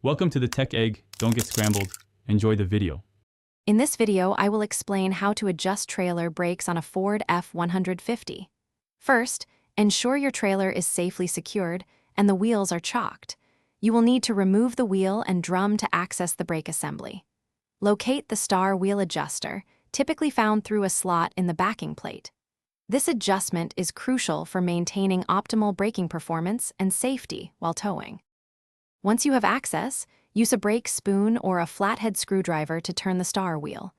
Welcome to the Tech Egg. Don't get scrambled. Enjoy the video. In this video, I will explain how to adjust trailer brakes on a Ford F-150. First, ensure your trailer is safely secured and the wheels are chocked. You will need to remove the wheel and drum to access the brake assembly. Locate the star wheel adjuster, typically found through a slot in the backing plate. This adjustment is crucial for maintaining optimal braking performance and safety while towing. Once you have access, use a brake spoon or a flathead screwdriver to turn the star wheel.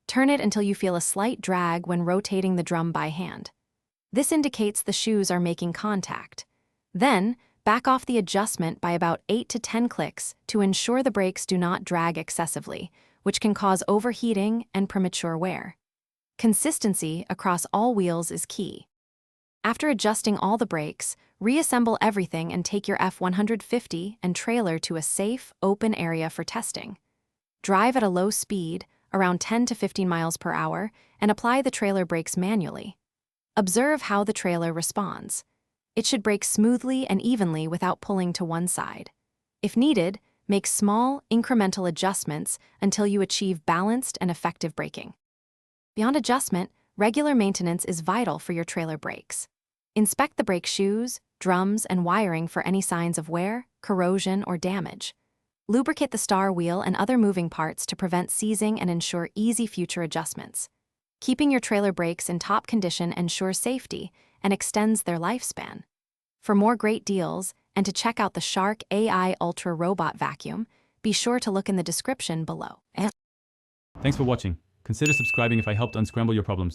Turn it until you feel a slight drag when rotating the drum by hand. This indicates the shoes are making contact. Then, back off the adjustment by about 8 to 10 clicks to ensure the brakes do not drag excessively, which can cause overheating and premature wear. Consistency across all wheels is key. After adjusting all the brakes, reassemble everything and take your F-150 and trailer to a safe, open area for testing. Drive at a low speed, around 10 to 15 miles per hour, and apply the trailer brakes manually. Observe how the trailer responds. It should brake smoothly and evenly without pulling to one side. If needed, make small, incremental adjustments until you achieve balanced and effective braking. Beyond adjustment, regular maintenance is vital for your trailer brakes. Inspect the brake shoes, drums, and wiring for any signs of wear, corrosion, or damage. Lubricate the star wheel and other moving parts to prevent seizing and ensure easy future adjustments. Keeping your trailer brakes in top condition ensures safety and extends their lifespan. For more great deals and to check out the Shark AI Ultra Robot Vacuum, be sure to look in the description below. Thanks for watching. Consider subscribing if I helped unscramble your problems.